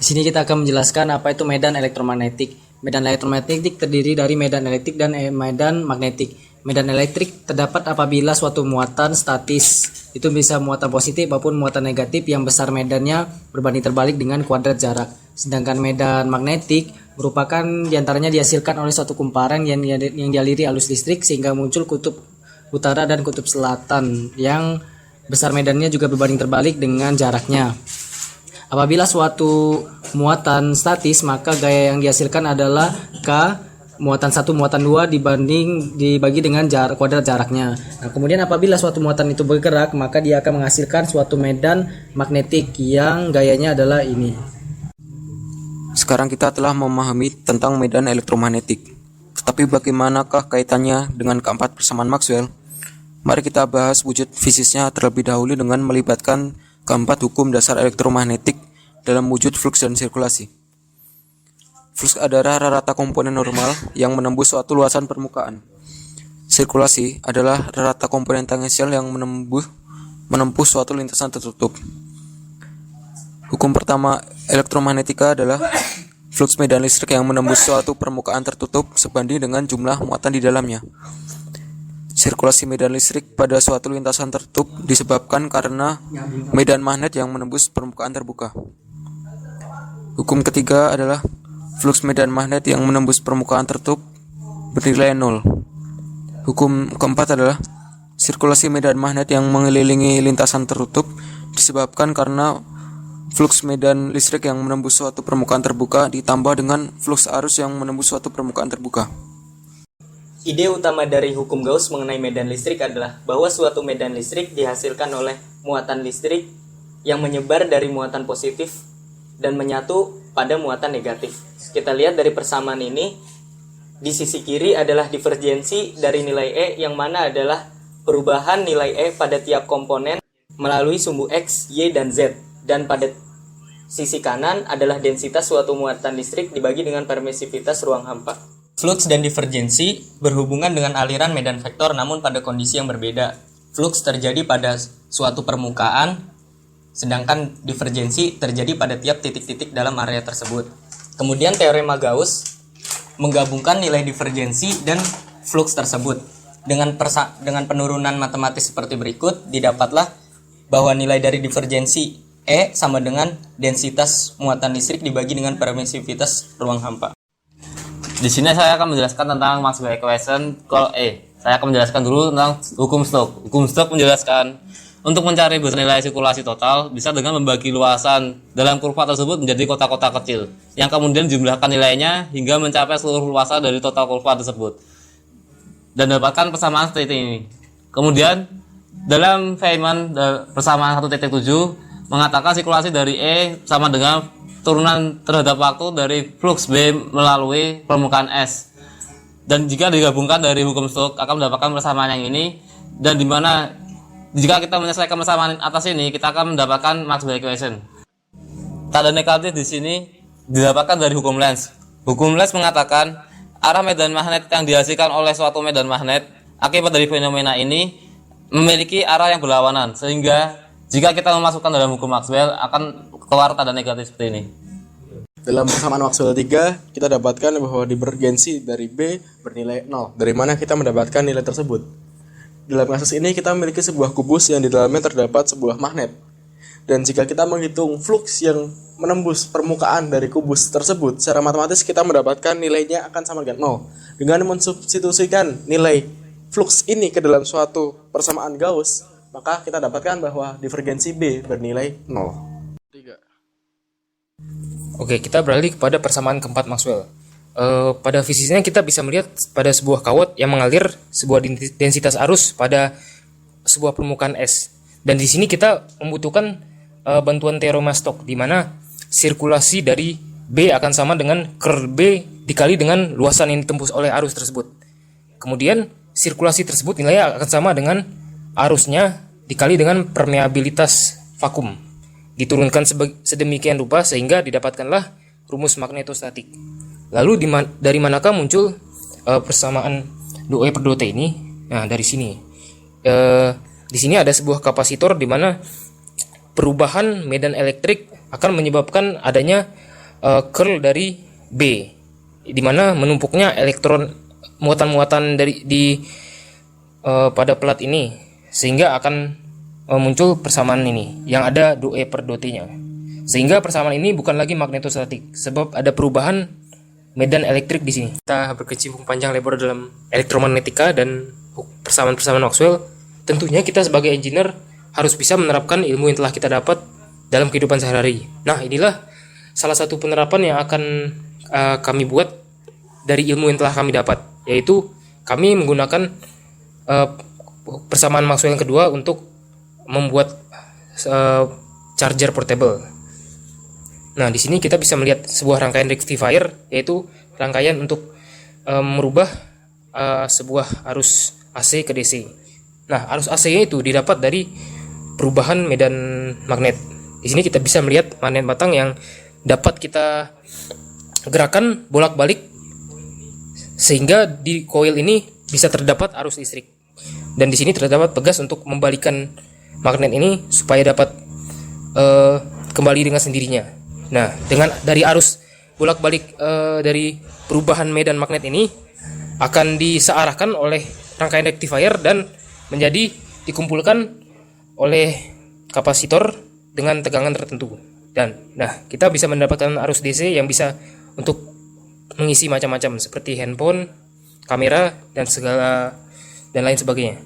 Di sini kita akan menjelaskan apa itu medan elektromagnetik. Medan elektromagnetik terdiri dari medan elektrik dan medan magnetik. Medan elektrik terdapat apabila suatu muatan statis, itu bisa muatan positif maupun muatan negatif yang besar medannya berbanding terbalik dengan kuadrat jarak. Sedangkan medan magnetik merupakan diantaranya dihasilkan oleh suatu kumparan yang dialiri arus listrik sehingga muncul kutub utara dan kutub selatan yang besar medannya juga berbanding terbalik dengan jaraknya. Apabila suatu muatan statis, maka gaya yang dihasilkan adalah K muatan 1 muatan 2 dibagi dengan kuadrat jaraknya. Nah, kemudian apabila suatu muatan itu bergerak, maka dia akan menghasilkan suatu medan magnetik yang gayanya adalah ini. Sekarang kita telah memahami tentang medan elektromagnetik. Tetapi bagaimanakah kaitannya dengan keempat persamaan Maxwell? Mari kita bahas wujud fisiknya terlebih dahulu dengan melibatkan keempat hukum dasar elektromagnetik dalam wujud flux dan sirkulasi. Flux adalah rata komponen normal yang menembus suatu luasan permukaan. Sirkulasi adalah rata komponen tangensial yang menempuh suatu lintasan tertutup. Hukum pertama elektromagnetika adalah flux medan listrik yang menembus suatu permukaan tertutup sebanding dengan jumlah muatan di dalamnya. Sirkulasi medan listrik pada suatu lintasan tertutup disebabkan karena medan magnet yang menembus permukaan terbuka. Hukum ketiga adalah flux medan magnet yang menembus permukaan tertutup bernilai 0. Hukum keempat adalah sirkulasi medan magnet yang mengelilingi lintasan tertutup disebabkan karena flux medan listrik yang menembus suatu permukaan terbuka ditambah dengan flux arus yang menembus suatu permukaan terbuka. Ide utama dari hukum Gauss mengenai medan listrik adalah bahwa suatu medan listrik dihasilkan oleh muatan listrik yang menyebar dari muatan positif dan menyatu pada muatan negatif. Kita lihat dari persamaan ini, di sisi kiri adalah divergensi dari nilai E yang mana adalah perubahan nilai E pada tiap komponen melalui sumbu X, Y, dan Z. Dan pada sisi kanan adalah densitas suatu muatan listrik dibagi dengan permisivitas ruang hampa. Flux dan divergensi berhubungan dengan aliran medan vektor namun pada kondisi yang berbeda. Flux terjadi pada suatu permukaan, sedangkan divergensi terjadi pada tiap titik-titik dalam area tersebut. Kemudian teorema Gauss menggabungkan nilai divergensi dan flux tersebut. Dengan penurunan matematis seperti berikut, didapatlah bahwa nilai dari divergensi E sama dengan densitas muatan listrik dibagi dengan permisivitas ruang hampa. Di sini saya akan menjelaskan tentang Maxwell equation kalau E. Saya akan menjelaskan dulu tentang hukum Stokes. Hukum Stokes menjelaskan untuk mencari nilai sirkulasi total bisa dengan membagi luasan dalam kurva tersebut menjadi kotak-kotak kecil yang kemudian jumlahkan nilainya hingga mencapai seluruh luasan dari total kurva tersebut dan dapatkan persamaan seperti ini. Kemudian dalam Feynman persamaan 1.7 mengatakan sirkulasi dari E sama dengan turunan terhadap waktu dari flux B melalui permukaan S. Dan jika digabungkan dari hukum Stokes akan mendapatkan persamaan yang ini, dan dimana jika kita menyelesaikan persamaan atas ini kita akan mendapatkan Maxwell equation. Tanda negatif di sini didapatkan dari hukum Lenz. Hukum Lenz mengatakan arah medan magnet yang dihasilkan oleh suatu medan magnet akibat dari fenomena ini memiliki arah yang berlawanan, sehingga jika kita memasukkan dalam hukum Maxwell akan keluar tanda negatif seperti ini. Dalam persamaan Maxwell 3, kita dapatkan bahwa divergensi dari B bernilai 0. Dari mana kita mendapatkan nilai tersebut? Dalam kasus ini kita memiliki sebuah kubus yang di dalamnya terdapat sebuah magnet. Dan jika kita menghitung flux yang menembus permukaan dari kubus tersebut, secara matematis kita mendapatkan nilainya akan sama dengan 0. Dengan mensubstitusikan nilai flux ini ke dalam suatu persamaan Gauss, maka kita dapatkan bahwa divergensi B bernilai 0. Oke, kita beralih kepada persamaan keempat Maxwell. Pada fisiknya kita bisa melihat pada sebuah kawat yang mengalir sebuah densitas arus pada sebuah permukaan S. Dan di sini kita membutuhkan bantuan teorema Stokes, di mana sirkulasi dari B akan sama dengan curl B dikali dengan luasan yang ditembus oleh arus tersebut. Kemudian sirkulasi tersebut nilainya akan sama dengan arusnya dikali dengan permeabilitas vakum. Diturunkan sedemikian rupa sehingga didapatkanlah rumus magnetostatik. Lalu dari manakah muncul persamaan dou E per dou T ini? Nah, dari sini. Di sini ada sebuah kapasitor di mana perubahan medan elektrik akan menyebabkan adanya curl dari B, di mana menumpuknya elektron muatan-muatan pada pelat ini, sehingga akan muncul persamaan ini yang ada do E per do T-nya. Sehingga persamaan ini bukan lagi magnetostatik, sebab ada perubahan medan elektrik di sini. Kita berkecimpung panjang lebar dalam elektromagnetika dan persamaan-persamaan Maxwell. Tentunya kita sebagai engineer harus bisa menerapkan ilmu yang telah kita dapat dalam kehidupan sehari-hari. Nah, inilah salah satu penerapan yang akan kami buat dari ilmu yang telah kami dapat, yaitu kami menggunakan persamaan Maxwell yang kedua untuk membuat charger portable. Nah, di sini kita bisa melihat sebuah rangkaian rectifier, yaitu rangkaian untuk merubah sebuah arus AC ke DC. Nah, arus AC-nya itu didapat dari perubahan medan magnet. Di sini kita bisa melihat magnet batang yang dapat kita gerakan bolak-balik sehingga di coil ini bisa terdapat arus listrik. Dan di sini terdapat pegas untuk membalikan magnet ini supaya dapat kembali dengan sendirinya. Nah, dari arus bolak-balik dari perubahan medan magnet ini akan disearahkan oleh rangkaian rectifier dan menjadi dikumpulkan oleh kapasitor dengan tegangan tertentu. Dan kita bisa mendapatkan arus DC yang bisa untuk mengisi macam-macam seperti handphone, kamera dan lain sebagainya.